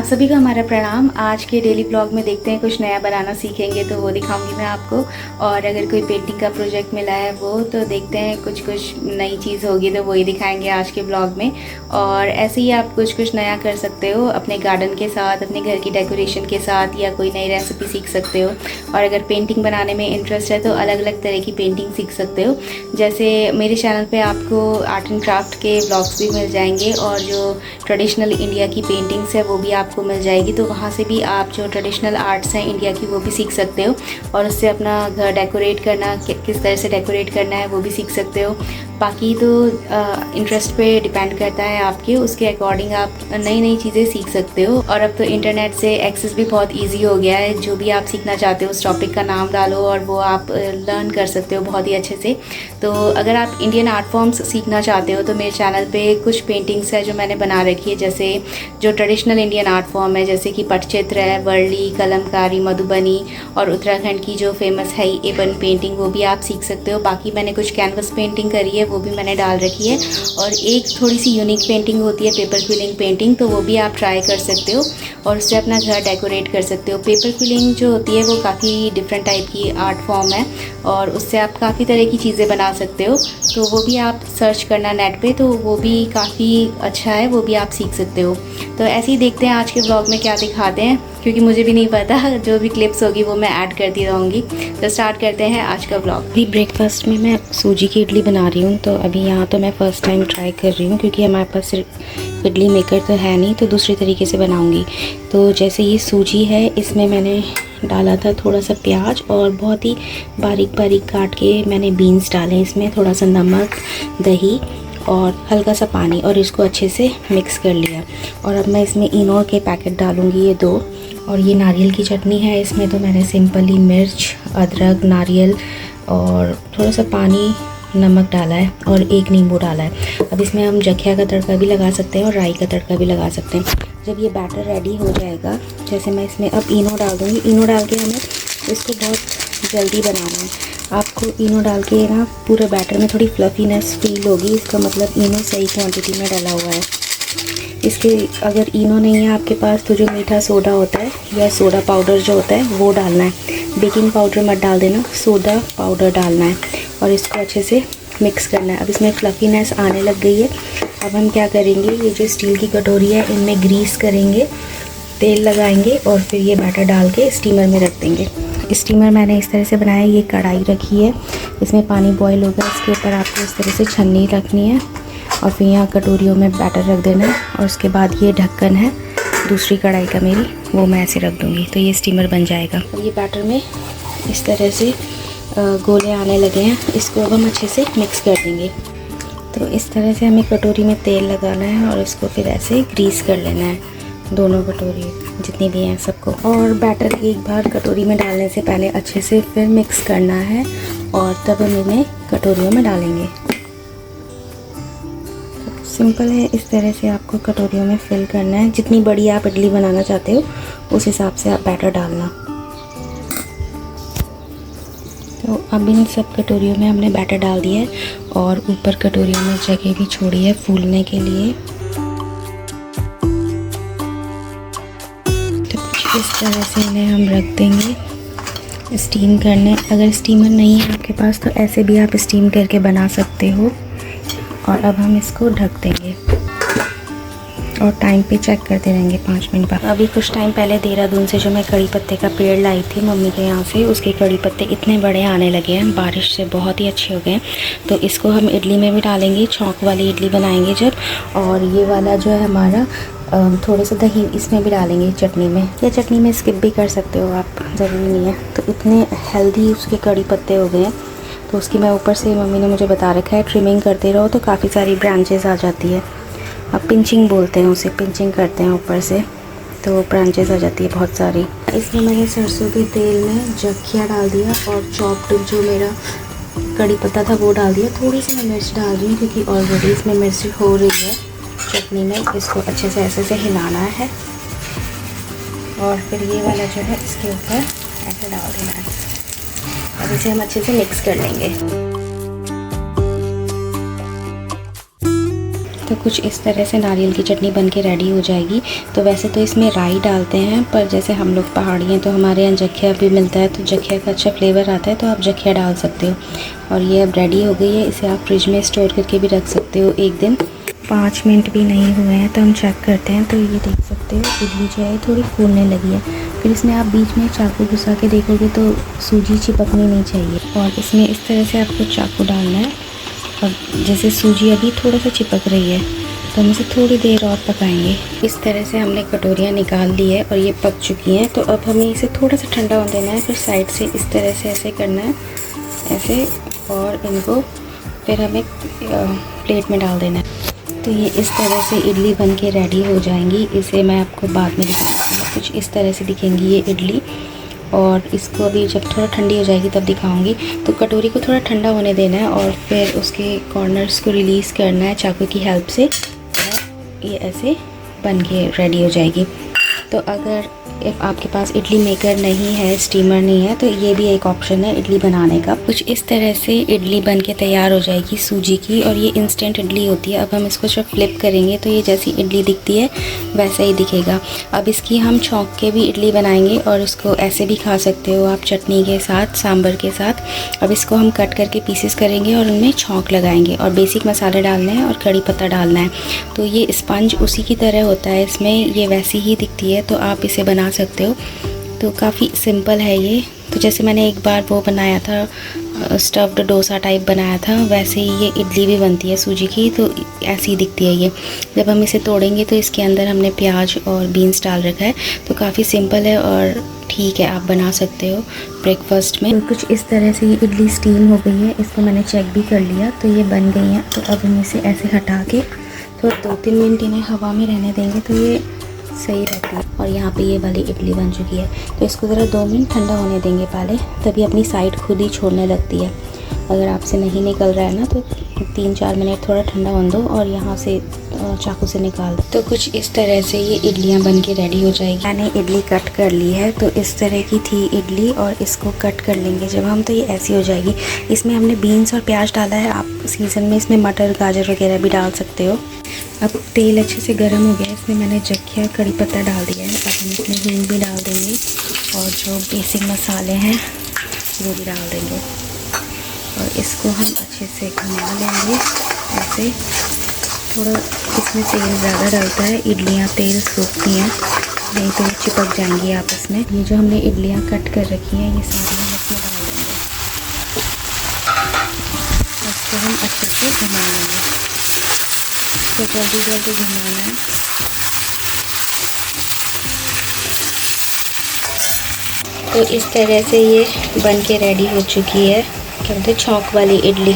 सभी को हमारा प्रणाम। आज के डेली ब्लॉग में देखते हैं कुछ नया बनाना सीखेंगे तो वो दिखाऊंगी मैं आपको। और अगर कोई पेंटिंग का प्रोजेक्ट मिला है वो तो देखते हैं कुछ नई चीज़ होगी तो वही दिखाएंगे आज के ब्लॉग में। और ऐसे ही आप कुछ नया कर सकते हो अपने गार्डन के साथ, अपने घर की डेकोरेशन के साथ, या कोई नई रेसिपी सीख सकते हो। और अगर पेंटिंग बनाने में इंटरेस्ट है तो अलग अलग तरह की पेंटिंग सीख सकते हो। जैसे मेरे चैनल पे आपको आर्ट एंड क्राफ्ट के ब्लॉग्स भी मिल जाएंगे और जो ट्रेडिशनल इंडिया की पेंटिंग्स है वो भी आपको मिल जाएगी। तो वहाँ से भी आप जो ट्रेडिशनल आर्ट्स हैं इंडिया की वो भी सीख सकते हो और उससे अपना घर डेकोरेट करना, किस तरह से डेकोरेट करना है वो भी सीख सकते हो। बाकी तो इंटरेस्ट पे डिपेंड करता है आपके, उसके अकॉर्डिंग आप नई चीज़ें सीख सकते हो। और अब तो इंटरनेट से एक्सेस भी बहुत इजी हो गया है। जो भी आप सीखना चाहते हो उस टॉपिक का नाम डालो और वो आप लर्न कर सकते हो बहुत ही अच्छे से। तो अगर आप इंडियन आर्ट फॉर्म्स सीखना चाहते हो तो मेरे चैनल पे कुछ पेंटिंग्स है जो मैंने बना रखी है। जैसे जो ट्रेडिशनल इंडियन आर्ट फॉर्म है जैसे कि पटचित्र है, वर्ली, कलमकारी, मधुबनी और उत्तराखंड की जो फेमस है एबन पेंटिंग वो भी आप सीख सकते हो। बाकी मैंने कुछ कैनवस पेंटिंग करी है वो भी मैंने डाल रखी है। और एक थोड़ी सी यूनिक पेंटिंग होती है पेपर क्विलिंग पेंटिंग, तो वो भी आप ट्राई कर सकते हो और उससे अपना घर डेकोरेट कर सकते हो। पेपर क्विलिंग जो होती है वो काफ़ी डिफरेंट टाइप की आर्ट फॉर्म है और उससे आप काफ़ी तरह की चीज़ें बना सकते हो। तो वो भी आप सर्च करना नेट पे, तो वो भी काफ़ी अच्छा है, वो भी आप सीख सकते हो। तो ऐसे ही देखते हैं आज के व्लॉग में क्या दिखाते हैं, क्योंकि मुझे भी नहीं पता, जो भी क्लिप्स होगी वो मैं ऐड करती रहूँगी। तो स्टार्ट करते हैं आज का व्लॉग। अभी ब्रेकफास्ट में मैं सूजी की इडली बना रही हूँ। तो अभी यहाँ तो मैं फ़र्स्ट टाइम ट्राई कर रही हूँ क्योंकि हमारे पास सिर्फ इडली मेकर तो है नहीं, तो दूसरी तरीके से बनाऊँगी। तो जैसे ये सूजी है इसमें मैंने डाला था थोड़ा सा प्याज और बहुत ही बारीक बारीक काट के मैंने बीन्स डाले, इसमें थोड़ा सा नमक, दही और हल्का सा पानी, और इसको अच्छे से मिक्स कर लिया। और अब मैं इसमें इनो के पैकेट डालूँगी, ये 2। और ये नारियल की चटनी है, इसमें तो मैंने सिंपली मिर्च, अदरक, नारियल और थोड़ा सा पानी, नमक डाला है और 1 नींबू डाला है। अब इसमें हम जखिया का तड़का भी लगा सकते हैं और राई का तड़का भी लगा सकते हैं। जब ये बैटर रेडी हो जाएगा, जैसे मैं इसमें अब इनो डाल दूँगी। इनो डाल के हमें इसको बहुत जल्दी बनाना है। आपको इनो डाल के ना पूरे बैटर में थोड़ी फ्लफीनेस फील होगी, इसका मतलब इनो सही क्वांटिटी में डाला हुआ है। इसके अगर इनो नहीं है आपके पास तो जो मीठा सोडा होता है या सोडा पाउडर जो होता है वो डालना है। बेकिंग पाउडर मत डाल देना, सोडा पाउडर डालना है और इसको अच्छे से मिक्स करना है। अब इसमें फ्लफीनेस आने लग गई है। अब हम क्या करेंगे, ये जो स्टील की कटोरी है इनमें ग्रीस करेंगे, तेल लगाएंगे और फिर ये बैटर डाल के स्टीमर में रख देंगे। स्टीमर मैंने इस तरह से बनाया, ये कढ़ाई रखी है, इसमें पानी बॉईल होगा, इसके ऊपर आपको इस तरह से छन्नी रखनी है और फिर यहाँ कटोरियों में बैटर रख देना है। और उसके बाद ये ढक्कन है दूसरी कढ़ाई का मेरी, वो मैं ऐसे रख दूँगी तो ये स्टीमर बन जाएगा। और ये बैटर में इस तरह से गोले आने लगे हैं, इसको अब हम अच्छे से मिक्स कर देंगे। तो इस तरह से हमें कटोरी में तेल लगाना है और इसको फिर ऐसे ग्रीस कर लेना है, दोनों कटोरी जितनी भी हैं सबको। और बैटर एक बार कटोरी में डालने से पहले अच्छे से फिर मिक्स करना है और तब हम इन्हें कटोरियों में डालेंगे। तो सिंपल है, इस तरह से आपको कटोरियों में फिल करना है। जितनी बड़ी आप इडली बनाना चाहते हो उस हिसाब से आप बैटर डालना। तो अब इन सब कटोरियों में हमने बैटर डाल दिया है और ऊपर कटोरियों में जगह भी छोड़ी है फूलने के लिए। इस तरह से इन्हें हम रख देंगे स्टीम करने। अगर स्टीमर नहीं है आपके पास तो ऐसे भी आप स्टीम करके बना सकते हो। और अब हम इसको ढक देंगे और टाइम पे चेक करते रहेंगे 5 मिनट बाद। अभी कुछ टाइम पहले देहरादून से जो मैं कड़ी पत्ते का पेड़ लाई थी मम्मी के यहाँ से, उसके कड़ी पत्ते इतने बड़े आने लगे हैं, बारिश से बहुत ही अच्छे हो गए हैं। तो इसको हम इडली में भी डालेंगे, छौंक वाली इडली बनाएंगे जब। और ये वाला जो है हमारा थोड़ा सा दही इसमें भी डालेंगे चटनी में, या चटनी में स्किप भी कर सकते हो आप, ज़रूरी नहीं है। तो इतने हेल्दी उसके कड़ी पत्ते हो गए हैं। तो उसकी मैं ऊपर से, मम्मी ने मुझे बता रखा है ट्रिमिंग करते रहो तो काफ़ी सारी ब्रांचेस आ जाती है। अब पिंचिंग बोलते हैं उसे, पिंचिंग करते हैं ऊपर से तो ब्रांचेस आ जाती है बहुत सारी। इसमें मैंने सरसों के तेल में जखिया डाल दिया और चॉप्ड जो मेरा कड़ी पत्ता था वो डाल दिया। थोड़ी सी मैं मिर्च डाल रही हूँ क्योंकि ऑलरेडी इसमें मिर्च हो रही है चटनी में। इसको अच्छे से ऐसे से हिलाना है और फिर ये वाला जो है इसके ऊपर ऐसे डाल देना है। अब इसे हम अच्छे से मिक्स कर लेंगे। तो कुछ इस तरह से नारियल की चटनी बन के रेडी हो जाएगी। तो वैसे तो इसमें राई डालते हैं, पर जैसे हम लोग पहाड़ी हैं तो हमारे यहाँ जखिया भी मिलता है, तो जखिया का अच्छा फ्लेवर आता है, तो आप जखिया डाल सकते हो। और ये अब रेडी हो गई है। इसे आप फ्रिज में स्टोर करके भी रख सकते हो एक दिन। 5 मिनट भी नहीं हुए हैं तो हम चेक करते हैं। तो ये देख सकते हो इडली जो है थोड़ी फूलने लगी है। फिर इसमें आप बीच में चाकू घुसा के देखोगे तो सूजी चिपकनी नहीं चाहिए, और इसमें इस तरह से आपको चाकू डालना है। और जैसे सूजी अभी थोड़ा सा चिपक रही है तो हम इसे थोड़ी देर और पकाएंगे। इस तरह से हमने कटोरियाँ निकाल ली है और ये पक चुकी हैं। तो अब हमें इसे थोड़ा सा ठंडा होने देना है। फिर साइड से इस तरह से ऐसे करना है, ऐसे, और इनको फिर हमें प्लेट में डाल देना है। तो ये इस तरह से इडली बन के रेडी हो जाएंगी। इसे मैं आपको बाद में दिखाती हूँ। कुछ इस तरह से दिखेंगी ये इडली, और इसको अभी जब थोड़ा ठंडी हो जाएगी तब दिखाऊंगी। तो कटोरी को थोड़ा ठंडा होने देना है और फिर उसके कॉर्नर्स को रिलीज़ करना है चाकू की हेल्प से, और ये ऐसे बन के रेडी हो जाएगी। तो अगर आपके पास इडली मेकर नहीं है, स्टीमर नहीं है, तो ये भी एक ऑप्शन है इडली बनाने का। कुछ इस तरह से इडली बन के तैयार हो जाएगी सूजी की, और ये इंस्टेंट इडली होती है। अब हम इसको जब फ्लिप करेंगे तो ये जैसी इडली दिखती है वैसा ही दिखेगा। अब इसकी हम छौंक के भी इडली बनाएंगे, और इसको ऐसे भी खा सकते हो आप चटनी के साथ, सांभर के साथ। अब इसको हम कट करके पीसेस करेंगे और उनमें छौंक लगाएंगे, और बेसिक मसाले डालने हैं और कड़ी पत्ता डालना है। तो ये स्पंज उसी की तरह होता है, इसमें ये वैसी ही दिखती है, तो आप इसे बना सकते हो। तो काफ़ी सिंपल है ये। तो जैसे मैंने एक बार वो बनाया था, स्टफ्ड डोसा टाइप बनाया था, वैसे ही ये इडली भी बनती है सूजी की। तो ऐसी दिखती है ये। जब हम इसे तोड़ेंगे तो इसके अंदर हमने प्याज और बीन्स डाल रखा है। तो काफ़ी सिंपल है और ठीक है, आप बना सकते हो ब्रेकफास्ट में। तो कुछ इस तरह से ये इडली स्टीम हो गई है। इसको मैंने चेक भी कर लिया, तो ये बन गई हैं। तो अब हम इसे ऐसे हटा के तो 2-3 मिनट इन्हें हवा में रहने देंगे, तो ये सही रहती है। और यहाँ पे ये वाली इडली बन चुकी है। तो इसको ज़रा 2 मिनट ठंडा होने देंगे पहले, तभी अपनी साइड खुद ही छोड़ने लगती है। अगर आपसे नहीं निकल रहा है ना, तो 3-4 मिनट थोड़ा ठंडा होने दो और यहाँ से चाकू से निकाल दो। तो कुछ इस तरह से ये इडलियाँ बन के रेडी हो जाएगी। मैंने इडली कट कर ली है। तो इस तरह की थी इडली, और इसको कट कर लेंगे जब हम, तो ये ऐसी हो जाएगी। इसमें हमने बीन्स और प्याज डाला है। आप सीज़न में इसमें मटर, गाजर वगैरह भी डाल सकते हो। अब तेल अच्छे से गर्म हो गया, इसमें मैंने जखिया, कड़ी पत्ता डाल दिया है। अब हम इसमें हींग भी डाल देंगे, और जो बेसिक मसाले हैं वो भी डाल देंगे, और इसको हम अच्छे से घुमा लेंगे ऐसे। थोड़ा इसमें तेल ज़्यादा डलता है, इडलियाँ तेल सूखती हैं, नहीं तो चिपक जाएंगी आपस में। ये जो हमने इडलियाँ कट कर रखी हैं ये सारी हम इसमें डाल देंगे। इसको हम अच्छे से घुमा लेंगे। तो जल्दी जल्दी घुमाना है। तो इस तरह से ये बन के रेडी हो चुकी है, क्या बोलते हैं, छौंक वाली इडली।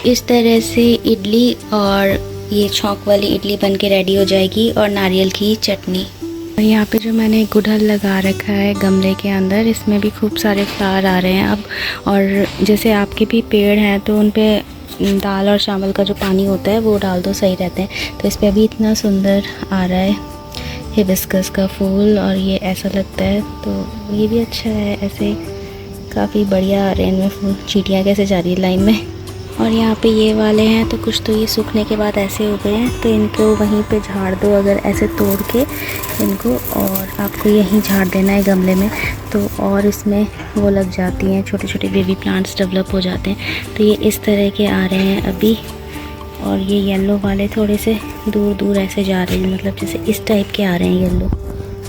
इस तरह से इडली और ये छौंक वाली इडली बन के रेडी हो जाएगी, और नारियल की चटनी। और यहाँ पे जो मैंने गुड़हल लगा रखा है गमले के अंदर, इसमें भी खूब सारे फ्लावर आ रहे हैं अब। और जैसे आपके भी पेड़ हैं तो उन पे दाल और चावल का जो पानी होता है वो डाल दो, सही रहते हैं। तो इस पर अभी इतना सुंदर आ रहा है हिबिस्कस का फूल, और ये ऐसा लगता है, तो ये भी अच्छा है। ऐसे काफ़ी बढ़िया आ रहे हैं इनमें फूल। चींटियाँ कैसे जा रही है लाइन में। और यहाँ पे ये वाले हैं, तो कुछ तो ये सूखने के बाद ऐसे हो गए हैं, तो इनको वहीं पे झाड़ दो, अगर ऐसे तोड़ के इनको, और आपको यहीं झाड़ देना है गमले में, तो और इसमें वो लग जाती हैं, छोटे छोटे बेबी प्लांट्स डेवलप हो जाते हैं। तो ये इस तरह के आ रहे हैं अभी, और ये येलो वाले थोड़े से दूर दूर ऐसे जा रहे हैं, मतलब जैसे इस टाइप के आ रहे हैं येलो,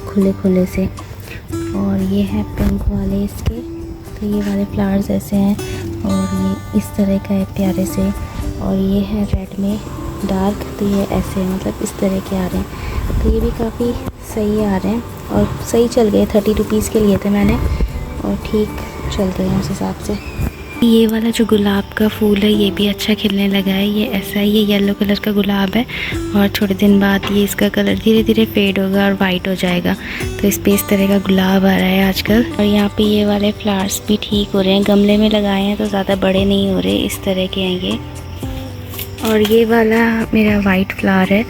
खुले खुले से। और ये है पिंक वाले इसके, तो ये वाले फ्लावर्स ऐसे हैं, और ये इस तरह का है प्यारे से। और ये है रेड में डार्क, तो ये ऐसे मतलब इस तरह के आ रहे हैं। तो ये भी काफ़ी सही आ रहे हैं, और सही चल गए। 30 रुपीज़ के लिए थे मैंने, और ठीक चल गए उस हिसाब से। ये वाला जो गुलाब का फूल है ये भी अच्छा खिलने लगा है। ये ऐसा ही, ये येलो कलर का गुलाब है, और थोड़े दिन बाद ये इसका कलर धीरे धीरे फेड होगा और वाइट हो जाएगा। तो इस पे इस तरह का गुलाब आ रहा है आजकल। और यहाँ पे ये वाले फ्लावर्स भी ठीक हो रहे हैं, गमले में लगाए हैं तो ज़्यादा बड़े नहीं हो रहे, इस तरह के हैं ये। और ये वाला मेरा वाइट फ्लावर है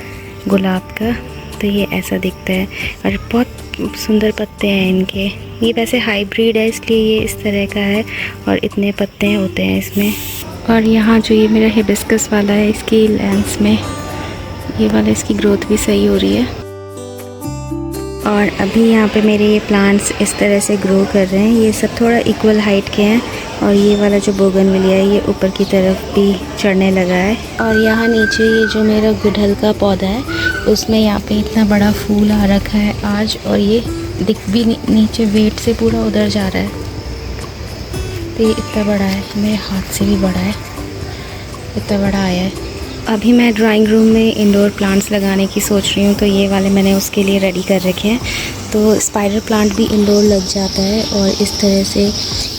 गुलाब का, तो ये ऐसा दिखता है, और बहुत सुंदर पत्ते हैं इनके। ये वैसे हाइब्रिड है इसलिए ये इस तरह का है, और इतने पत्ते होते हैं इसमें। और यहाँ जो ये मेरा हिबिस्कस वाला है, इसकी लेंस में ये वाला इसकी ग्रोथ भी सही हो रही है। और अभी यहाँ पे मेरे ये प्लांट्स इस तरह से ग्रो कर रहे हैं। ये सब थोड़ा इक्वल हाइट के हैं और ये वाला जो बोगनविलिया है ये ऊपर की तरफ भी चढ़ने लगा है। और यहाँ नीचे ये जो मेरा गुड़हल का पौधा है उसमें यहाँ पे इतना बड़ा फूल आ रखा है आज, और ये दिख भी नीचे वेट से पूरा उधर जा रहा है। तो ये इतना बड़ा है, मेरे हाथ से भी बड़ा है, इतना बड़ा आया है। अभी मैं ड्राइंग रूम में इंडोर प्लांट्स लगाने की सोच रही हूँ, तो ये वाले मैंने उसके लिए रेडी कर रखे हैं। तो स्पाइडर प्लांट भी इंडोर लग जाता है, और इस तरह से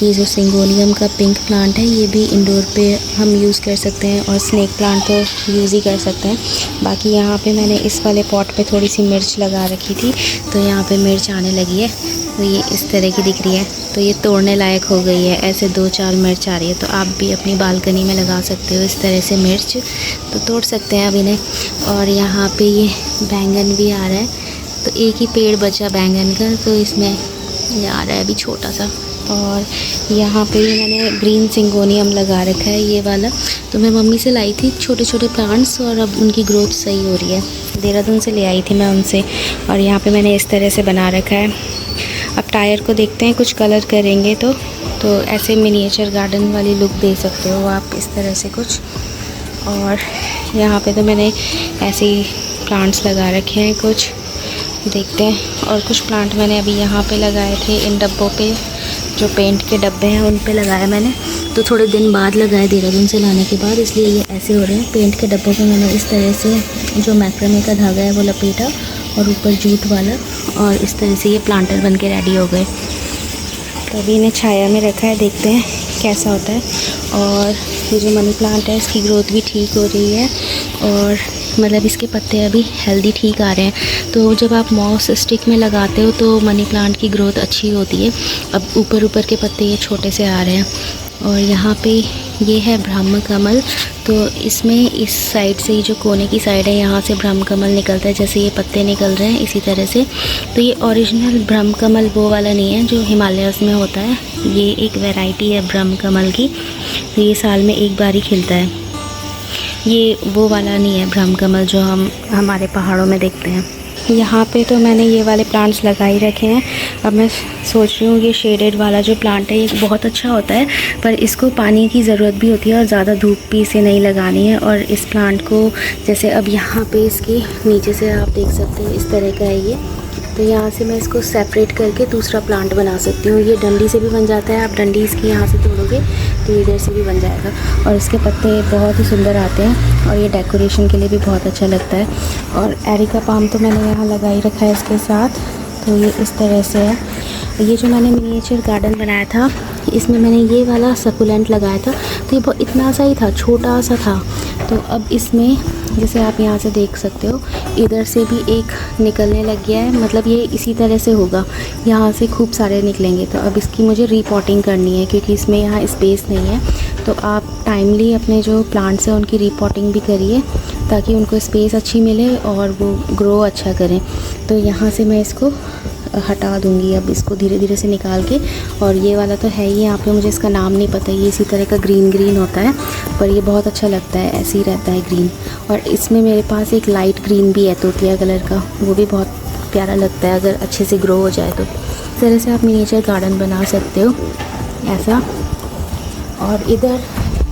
ये जो सिंगोनियम का पिंक प्लांट है ये भी इंडोर पे हम यूज़ कर सकते हैं, और स्नेक प्लांट तो यूज़ ही कर सकते हैं। बाकी यहाँ पे मैंने इस वाले पॉट पे थोड़ी सी मिर्च लगा रखी थी, तो यहाँ पे मिर्च आने लगी है, तो ये इस तरह की दिख रही है। तो ये तोड़ने लायक हो गई है, ऐसे 2-4 मिर्च आ रही है। तो आप भी अपनी बालकनी में लगा सकते हो इस तरह से मिर्च, तो तोड़ सकते हैं अब इन्हें। और यहाँ पे ये बैंगन भी आ रहा है, तो एक ही पेड़ बचा बैंगन का, तो इसमें ये आ रहा है अभी छोटा सा। और यहाँ पे भी मैंने ग्रीन सिंगोनियम लगा रखा है, ये वाला। तो मैं मम्मी से लाई थी छोटे छोटे प्लांट्स, और अब उनकी ग्रोथ सही हो रही है। देहरादून से ले आई थी मैं उनसे। और यहाँ पे मैंने इस तरह से बना रखा है। अब टायर को देखते हैं, कुछ कलर करेंगे तो ऐसे मिनिएचर गार्डन वाली लुक दे सकते हो आप इस तरह से कुछ। और यहाँ पे तो मैंने ऐसे ही प्लांट्स लगा रखे हैं कुछ, देखते हैं। और कुछ प्लांट मैंने अभी यहाँ पे लगाए थे इन डब्बों पे, जो पेंट के डब्बे हैं उन पे लगाया मैंने। तो थोड़े दिन बाद लगाए देहरादून से लाने के बाद, इसलिए ये ऐसे हो रहे हैं। पेंट के डब्बों पे मैंने इस तरह से जो मैक्रामे का धागा है वो लपेटा, और ऊपर जूट वाला, और इस तरह से ये प्लांटर बन के रेडी हो गए। तो अभी इन्हें छाया में रखा है, देखते हैं कैसा होता है। और ये जो मनी प्लांट है इसकी ग्रोथ भी ठीक हो रही है, और मतलब इसके पत्ते अभी हेल्दी ठीक आ रहे हैं। तो जब आप मॉस स्टिक में लगाते हो तो मनी प्लांट की ग्रोथ अच्छी होती है। अब ऊपर के पत्ते ये छोटे से आ रहे हैं। और यहाँ पे ये है ब्रह्म कमल, तो इसमें इस साइड से ही जो कोने की साइड है यहाँ से ब्रह्म कमल निकलता है, जैसे ये पत्ते निकल रहे हैं इसी तरह से। तो ये ओरिजिनल ब्रह्म कमल वो वाला नहीं है जो हिमालयस में होता है, ये एक वैरायटी है ब्रह्म कमल की। तो ये साल में एक बार ही खिलता है, ये वो वाला नहीं है ब्रह्म कमल जो हम हमारे पहाड़ों में देखते हैं। यहाँ पे तो मैंने ये वाले प्लांट्स लगा ही रखे हैं। अब मैं सोच रही हूँ ये शेडेड वाला जो प्लांट है ये बहुत अच्छा होता है, पर इसको पानी की ज़रूरत भी होती है और ज़्यादा धूप भी इसे नहीं लगानी है। और इस प्लांट को जैसे अब यहाँ पे इसके नीचे से आप देख सकते हैं इस तरह का है ये, तो यहाँ से मैं इसको सेपरेट करके दूसरा प्लांट बना सकती हूँ। ये डंडी से भी बन जाता है, आप डंडी इसकी यहाँ से तोड़ोगे तो इधर से भी बन जाएगा। और इसके पत्ते बहुत ही सुंदर आते हैं, और ये डेकोरेशन के लिए भी बहुत अच्छा लगता है। और एरिका पाम तो मैंने यहाँ लगा ही रखा है इसके साथ, तो ये इस तरह से है। ये जो मैंने मिनिएचर गार्डन बनाया था इसमें मैंने ये वाला सकुलेंट लगाया था, तो ये बहुत इतना सा ही था, छोटा सा था। तो अब इसमें जैसे आप यहाँ से देख सकते हो इधर से भी एक निकलने लग गया है, मतलब ये इसी तरह से होगा, यहाँ से खूब सारे निकलेंगे। तो अब इसकी मुझे रीपॉटिंग करनी है क्योंकि इसमें यहाँ स्पेस नहीं है। तो आप टाइमली अपने जो प्लांट्स हैं उनकी रीपॉटिंग भी करिए ताकि उनको स्पेस अच्छी मिले और वो ग्रो अच्छा करें। तो यहाँ से मैं इसको हटा दूंगी अब इसको धीरे धीरे से निकाल के। और ये वाला तो है ही यहाँ पे, मुझे इसका नाम नहीं पता, ये इसी तरह का ग्रीन ग्रीन होता है, पर ये बहुत अच्छा लगता है, ऐसे ही रहता है ग्रीन। और इसमें मेरे पास एक लाइट ग्रीन भी है तोतिया कलर का, वो भी बहुत प्यारा लगता है अगर अच्छे से ग्रो हो जाए तो। इस तरह से आप मिनिएचर गार्डन बना सकते हो ऐसा। और इधर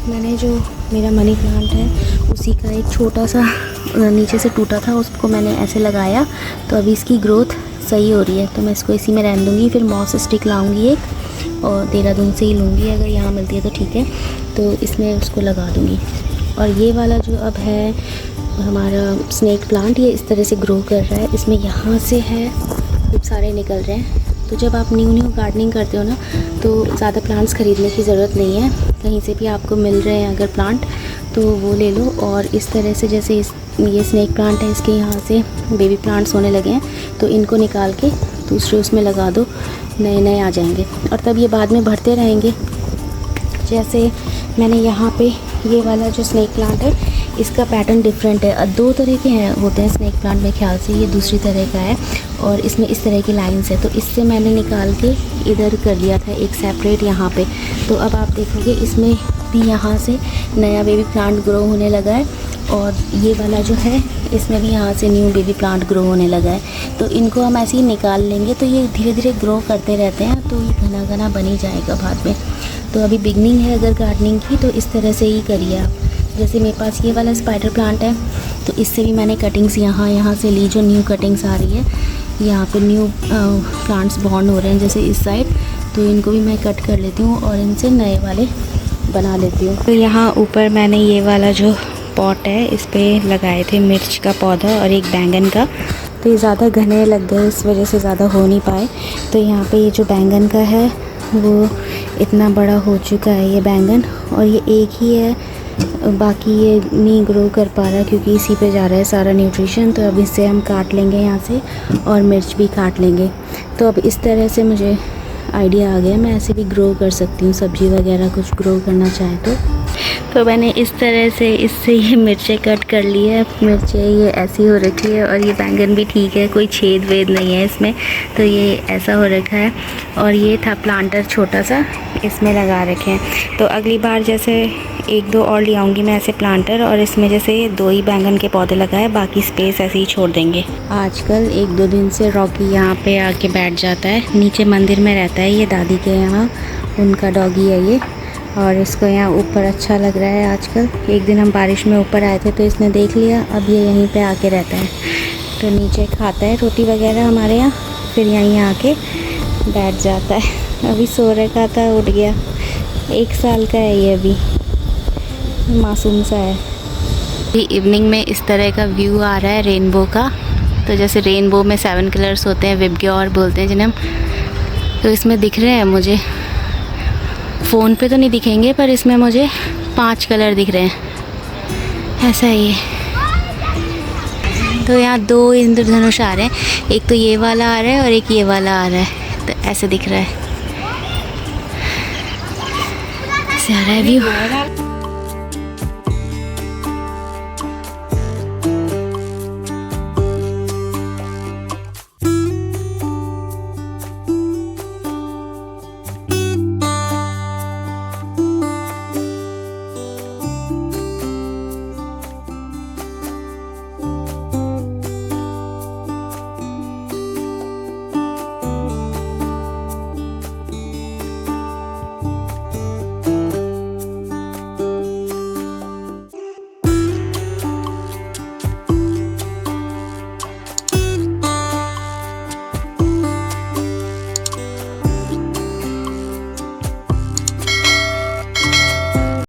मैंने जो मेरा मनी प्लांट है उसी का एक छोटा सा नीचे से टूटा था, उसको मैंने ऐसे लगाया, तो अभी इसकी ग्रोथ सही हो रही है। तो मैं इसको इसी में रहने दूँगी, फिर मॉस स्टिक लाऊंगी एक, और देहरादून से ही लूँगी, अगर यहाँ मिलती है तो ठीक है, तो इसमें उसको लगा दूँगी। और ये वाला जो अब है हमारा स्नेक प्लांट, ये इस तरह से ग्रो कर रहा है, इसमें यहाँ से है खूब सारे निकल रहे हैं। तो जब आप न्यू गार्डनिंग करते हो ना तो ज़्यादा प्लांट्स ख़रीदने की ज़रूरत नहीं है, कहीं से भी आपको मिल रहे हैं अगर प्लांट तो वो ले लो। और इस तरह से जैसे ये स्नेक प्लांट है, इसके यहाँ से बेबी प्लांट्स होने लगे हैं, तो इनको निकाल के दूसरे उसमें लगा दो, नए नए आ जाएंगे और तब ये बाद में बढ़ते रहेंगे। जैसे मैंने यहाँ पे ये वाला जो स्नेक प्लांट है इसका पैटर्न डिफरेंट है, 2 तरह के हैं होते हैं स्नेक प्लांट मेरे ख्याल से, ये दूसरी तरह का है और इसमें इस तरह की लाइंस है, तो इससे मैंने निकाल के इधर कर लिया था एक सेपरेट यहाँ पे। तो अब आप देखोगे इसमें भी यहाँ से नया बेबी प्लांट ग्रो होने लगा है, और ये वाला जो है इसमें भी यहाँ से न्यू बेबी प्लांट ग्रो होने लगा है। तो इनको हम ऐसे ही निकाल लेंगे तो ये धीरे धीरे ग्रो करते रहते हैं, तो ये घना घना बन ही जाएगा बाद में। तो अभी बिगनिंग है अगर गार्डनिंग की, तो इस तरह से ही करिए आप। जैसे मेरे पास ये वाला स्पाइडर प्लांट है, तो इससे भी मैंने कटिंग्स यहाँ से ली, जो न्यू कटिंग्स आ रही है। यहाँ पे न्यू प्लांट्स बॉर्न हो रहे हैं जैसे इस साइड, तो इनको भी मैं कट कर लेती हूँ और इनसे नए वाले बना लेती हूँ। तो यहाँ ऊपर मैंने ये वाला जो पॉट है इस पर लगाए थे मिर्च का पौधा और एक बैंगन का, तो ये ज़्यादा घने लग गए, इस वजह से ज़्यादा हो नहीं पाए। तो यहाँ पे ये जो बैंगन का है वो इतना बड़ा हो चुका है ये बैंगन, और ये एक ही है, बाकी ये नहीं ग्रो कर पा रहा क्योंकि इसी पे जा रहा है सारा न्यूट्रिशन। तो अब इससे हम काट लेंगे यहाँ से, और मिर्च भी काट लेंगे। तो अब इस तरह से मुझे आइडिया आ गया, मैं ऐसे भी ग्रो कर सकती हूँ, सब्ज़ी वगैरह कुछ ग्रो करना चाहे तो मैंने इस तरह से इससे ये मिर्चें कट कर ली है। मिर्चें ये ऐसी हो रखी है, और ये बैंगन भी ठीक है, कोई छेद वेद नहीं है इसमें, तो ये ऐसा हो रखा है। और ये था प्लांटर छोटा सा, इसमें लगा रखे हैं। तो अगली बार जैसे 1-2 और ले आऊँगी मैं ऐसे प्लांटर, और इसमें जैसे 2 ही बैंगन के पौधे लगाए, बाकी स्पेस ऐसे ही छोड़ देंगे। आजकल 1-2 दिन से रॉकी यहाँ पे आके बैठ जाता है, नीचे मंदिर में रहता है, ये दादी के यहाँ, उनका डॉगी है ये, और इसको यहाँ ऊपर अच्छा लग रहा है आजकल। एक दिन हम बारिश में ऊपर आए थे तो इसने देख लिया, अब ये यहीं पे आके रहता है। तो नीचे खाता है रोटी वगैरह हमारे यहाँ, फिर यहीं आके बैठ जाता है। अभी सो रखा था, उठ गया। 1 साल का है ये, अभी मासूम सा है। इवनिंग में इस तरह का व्यू आ रहा है रेनबो का। तो जैसे रेनबो में 7 कलर्स होते हैं, विबग्योर बोलते हैं जिन्हें हम, तो इसमें दिख रहे हैं मुझे। फ़ोन पे तो नहीं दिखेंगे, पर इसमें मुझे 5 कलर दिख रहे हैं, ऐसा ही है। तो यहाँ 2 इंद्रधनुष आ रहे हैं, एक तो ये वाला आ रहा है और एक ये वाला आ रहा है, तो ऐसे दिख रहा है, ऐसे आ रहा है व्यू।